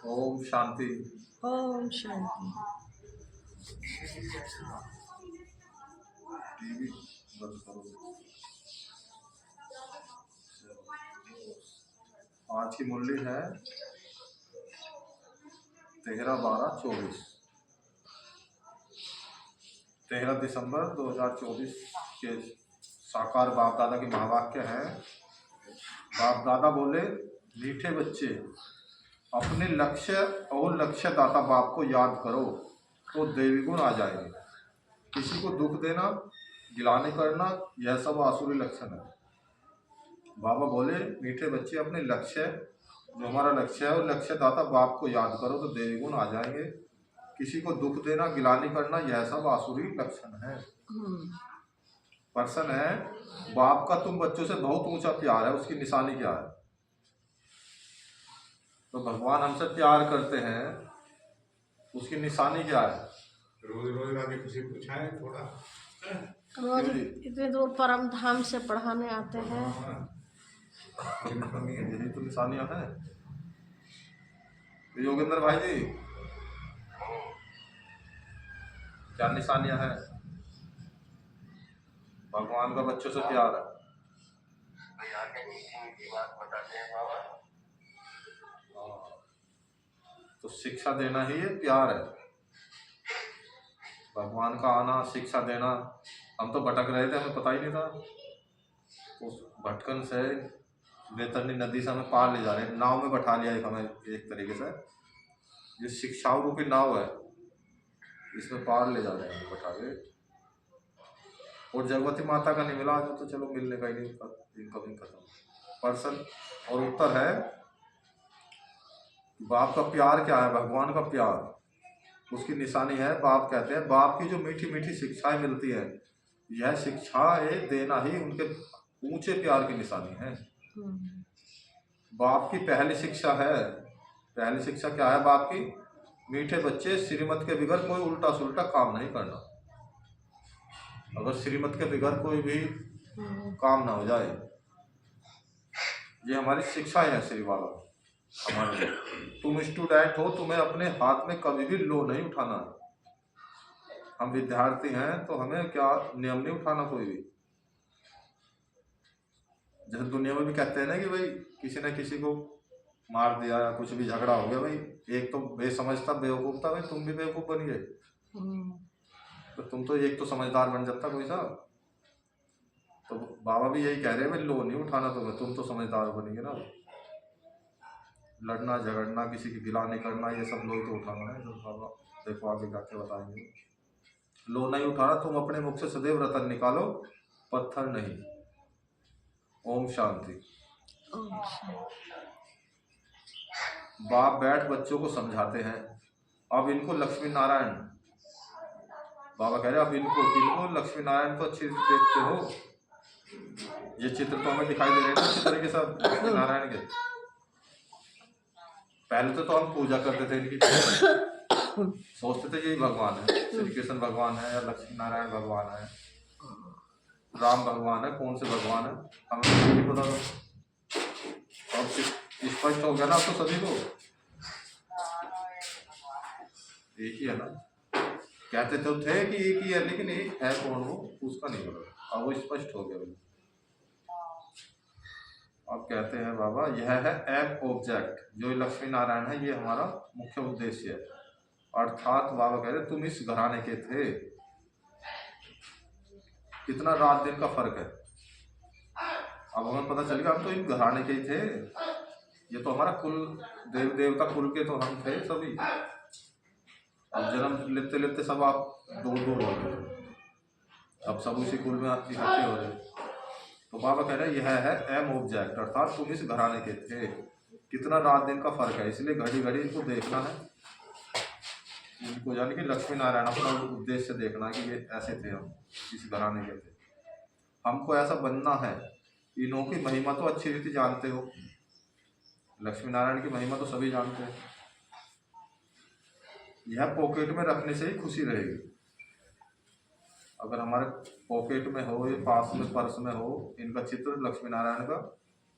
Om Shanti. Om Shanti. TV बंद करो। आज की मुरली है 13/12/24, 13 दिसंबर 2024 के साकार बाप दादा की महावाक्य है। बाप दादा बोले, मीठे बच्चे, अपने लक्ष्य और लक्ष्य दाता बाप को याद करो तो देवी गुण आ जाएंगे। किसी को दुख देना, गिलानी करना, यह सब आसुरी लक्षण है। बाबा बोले, मीठे बच्चे, अपने लक्ष्य, जो हमारा लक्ष्य है, और लक्ष्य दाता बाप को याद करो तो देवी गुण आ जाएंगे। किसी को दुख देना, गिलानी करना, यह सब आसुरी लक्षण है। पर्सन है, बाप का तुम बच्चों से बहुत ऊंचा प्यार है, उसकी निशानी क्या है? तो भगवान हमसे प्यार करते हैं, उसकी निशानी क्या है? रोज रोज आगे खुशी पूछा है थोड़ा। रोज इतने दूर परम धाम से पढ़ाने आते हैं। यही तो निशानियां हैं। योगेंद्र भाई जी, क्या निशानियां हैं? भगवान का बच्चों से प्यार है। तो शिक्षा देना ही ये प्यार है। भगवान का आना, शिक्षा देना। हम तो भटक रहे थे, हमें पता ही नहीं था। उस भटकन से बेतरनी नदी से हमें पार ले जा रहे हैं, नाव में बैठा लिया एक हमें, एक तरीके से ये शिक्षाओं रूपी नाव है, इसमें पार ले जा रहे हैं हमें बैठा के। और जगवती माता का नहीं मिला आज तो चलो मिलने का ही नहीं, इनकमिंग खत्म। पर्सन और उत्तर है, बाप का प्यार क्या है? भगवान का प्यार, उसकी निशानी है। बाप कहते हैं, बाप की जो मीठी मीठी शिक्षाएं मिलती है, यह शिक्षाएं देना ही उनके ऊंचे प्यार की निशानी है। बाप की पहली शिक्षा है, पहली शिक्षा क्या है बाप की? मीठे बच्चे, श्रीमत के बगैर कोई उल्टा सुल्टा काम नहीं करना। अगर श्रीमत के बगैर कोई भी काम ना हो जाए, ये हमारी शिक्षा है श्री बाबा हमारे। तुम स्टूडेंट हो, तुम्हें अपने हाथ में कभी भी लो नहीं उठाना। हम विद्यार्थी हैं तो हमें क्या नियम नहीं उठाना कोई भी। जैसे दुनिया में भी कहते हैं ना कि भाई किसी ने किसी को मार दिया या कुछ भी झगड़ा हो गया, भाई एक तो बेसमझ था, बेवकूफ था, भाई तुम भी बेवकूफ बन गए, तो तुम तो एक तो समझदार बन जाता कोई सा। तो बाबा भी यही कह रहे हैं, भाई लो नहीं उठाना तुम्हें, तुम तो समझदार बनेंगे ना। लड़ना झगड़ना, किसी की गिलानी करना, ये सब लो तो उठाना है। तो बाबा देखो आगे जाके बताएंगे। लो नहीं उठाना, तुम अपने मुख से सदैव रतन निकालो, पत्थर नहीं। ओम शांति। बाप बैठ बच्चों को समझाते हैं, अब इनको लक्ष्मी नारायण, बाबा कह रहे हैं अब इनको लक्ष्मी नारायण को अच्छी देखते हो। ये चित्र तो हमें दिखाई दे रहे हैं अच्छी तरीके से लक्ष्मी नारायण के। पहले तो हम पूजा करते थे इनकी, सोचते थे यही भगवान है, श्री कृष्ण भगवान है या लक्ष्मी नारायण भगवान है, राम भगवान है, कौन से भगवान है हमें नहीं पता था। अब स्पष्ट हो गया ना तो सभी को, एक ही है ना। कहते तो थे कि एक ही है, लेकिन एक है कौन वो, उसका नहीं पता। अब वो स्पष्ट हो गया। अब कहते हैं बाबा, यह है एम ऑब्जेक्ट, जो लक्ष्मी नारायण है, ये हमारा मुख्य उद्देश्य है। अर्थात बाबा कह रहे तुम इस घराने के थे। कितना रात दिन का फर्क है। अब हमें पता चल गया हम तो इन घराने के ही थे। ये तो हमारा कुल, देव देवता कुल के तो हम थे सभी। अब जन्म लेते लेते सब आप दूर दूर हो गए, अब सब उसी कुल में आप इकट्ठे हो रहे। तो बाबा कह रहे यह है एम ऑब्जेक्ट, अर्थात तुम इस घराने के थे। कितना रात दिन का फर्क है, इसलिए घड़ी घड़ी इनको देखना है, इनको यानी कि लक्ष्मी नारायण अपना उद्देश्य देखना कि ये ऐसे थे, हम इस घराने के थे, हमको ऐसा बनना है। इन्हों की महिमा तो अच्छी रीति जानते हो, लक्ष्मी नारायण की महिमा तो सभी जानते हैं। यह पॉकेट में रखने से ही खुशी रहेगी। अगर हमारे पॉकेट में हो, ये पास में पर्स में हो इनका चित्र लक्ष्मी नारायण का,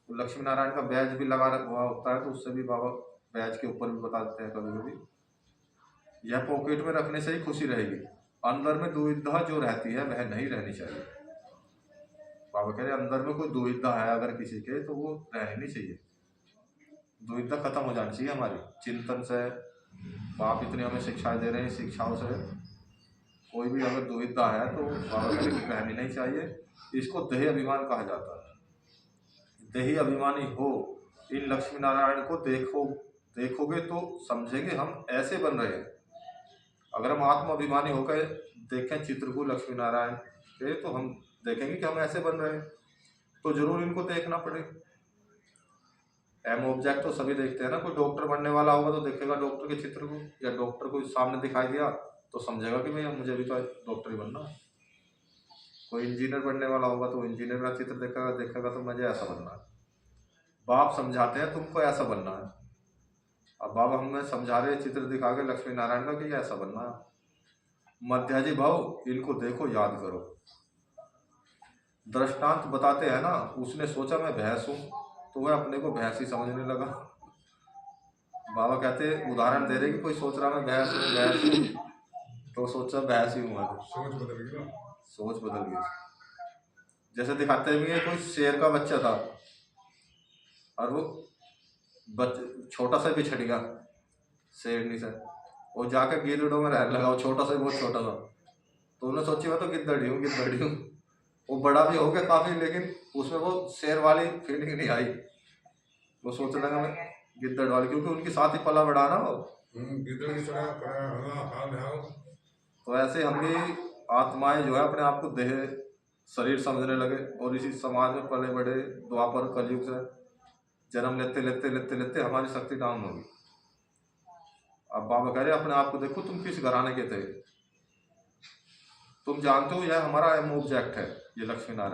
तो लक्ष्मी नारायण का बैज भी लगा हुआ होता है, तो उससे भी बाबा बैच के ऊपर भी बता देते हैं कभी कभी। यह पॉकेट में रखने से ही खुशी रहेगी, अंदर में दुविधा जो रहती है वह नहीं रहनी चाहिए। बाबा कह रहे अंदर में कोई दुविधा है अगर किसी के, तो वो रहनी नहीं चाहिए। दुविधा खत्म हो जानी चाहिए हमारी चिंतन से। बाप इतनी हमें शिक्षाएं दे रहे हैं, शिक्षाओं से कोई भी अगर दुविधा है तो बाबा कह रहे रहनी नहीं चाहिए। इसको देही अभिमान कहा जाता है। देही अभिमानी हो, इन लक्ष्मी नारायण को देखोगे तो समझेंगे हम ऐसे बन रहे हैं। अगर हम आत्म अभिमानी होकर देखें चित्र को लक्ष्मी नारायण के, तो हम देखेंगे कि हम ऐसे बन रहे हैं, तो जरूर इनको देखना पड़ेगा। एम ऑब्जेक्ट तो सभी देखते हैं ना। कोई डॉक्टर बनने वाला होगा तो देखेगा डॉक्टर के चित्र को, या डॉक्टर को सामने दिखाई दिया तो समझेगा कि भैया मुझे भी तो डॉक्टर ही बनना है। कोई इंजीनियर बनने वाला होगा तो इंजीनियर का चित्र देखेगा तो मुझे ऐसा बनना है। बाप समझाते हैं तुमको ऐसा बनना है। अब बाबा हमें समझा रहे चित्र दिखा के लक्ष्मी नारायण का कि ऐसा बनना है। मध्याजी भाव इनको देखो, याद करो। दृष्टांत बताते हैं ना, उसने सोचा मैं भैंस हूं तो वह अपने को भैंस ही समझने लगा। बाबा कहते उदाहरण दे रहे कि कोई सोच रहा मैं भैंस हूं तो सोचा भैंस ही हूँ। सोच बदल गई ना, सोच बदल गई। जैसे दिखाते हैं कोई शेर का बच्चा था और वो छोटा सा बिछड़ गया शेरनी से, वो जाकर गिद्धड़ों में रहने लगा। वो छोटा सा, बहुत छोटा था, तो उन्होंने सोची मैं तो गिद्धड़ी हूँ। वो बड़ा भी हो गया काफी, लेकिन उसमें वो शेर वाली फीलिंग नहीं आई। वो सोचने लगा मैं गिद्धड़ वाली, क्योंकि उनके साथ ही पला बड़ा ना वो। गिद्धड़ की तरह पड़ा हाल है। तो ऐसे हम भी आत्माएं जो है अपने आप को देह शरीर समझने लगे, और इसी समाज में पले बड़े द्वापर कलयुग से जन्म लेते लेते लेते लेते हमारी शक्ति डाउन होगी। अब बाबा कह रहे अपने आप को देखो तुम किस घराने के थे। तुम जानते हो यह हमारा एम ऑब्जेक्ट है, ये लक्ष्मी नारायण।